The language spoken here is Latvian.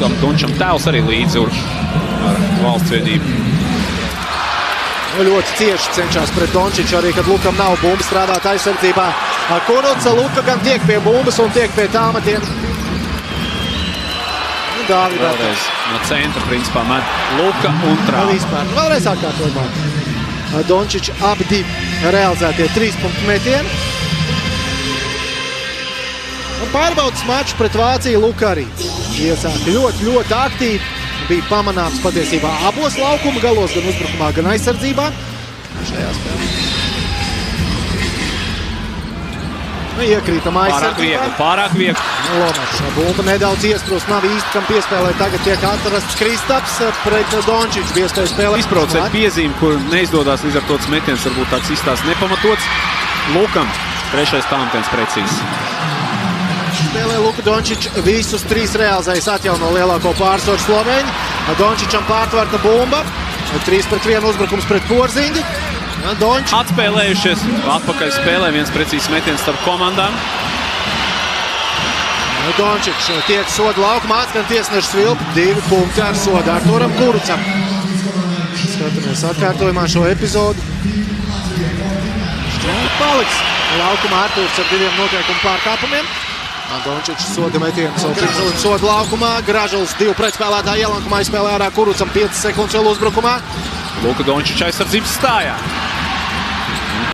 Lukam Dončičam. Tēls arī līdzi ar valsts vienību. Ļoti cieši cenšas pret Dončiču, arī kad Lukam nav bumba strādāt aizsardzībā. Kuruca, Luka gan tiek pie bumbas un tiek pie tāmatiem. Dāvida Vēlreiz no centra principā met Luka un trāva. Vēlreiz atkārtojumā. Dončiča abi divi realizētie 3-punktu metieni. Un pārbaudas maču pret Vāciju Luka arī iesāka ļoti aktīvi. Bija pamanāms patiesībā abos laukuma galos, gan uzbrukumā, gan aizsardzībā. Šajā spēlē. Iekrītam aizsardzībā. Pārāk viegli. Lomačs bumba nedaudz iestrūst, nav īsti kam piespēlēt. Tagad tiek atrasts Kristaps pret Dončiču. Piespēja spēlēt. Izbraucēt piezīmi, kur neizdodas līdz ar to metiens, varbūt tāds izstāsts nepamatots. Lukam, trešais tāmetiens precīzs. Spēlē Luka Dončič visus 3 realizējas atjauno lielāko pārsvaru Sloveņu. Dončičam pārtverta bumba. 3-1 uzbrukums pret Porziņģi. Atspēlējušies, atpakaļ spēlē, viens precīzs metiens starp komandām. Dončič tiek soda laukumā, atskan tiesneša svilpi, 2 punkti ar sodu Arturam Kurucam. Skatāmies atkārtojumā šo epizodu. Šķiet paliks laukumā Arturs ar 2 noteikumu pārkāpumiem. Dončičs soda metienu savu soda laukumā. Gražuls 2 pretspēlētāji ielankumā izspēlē ārā Kurucam 5 sekundes vēl uzbrukumā. Luka Dončiča aizsardzības stājā.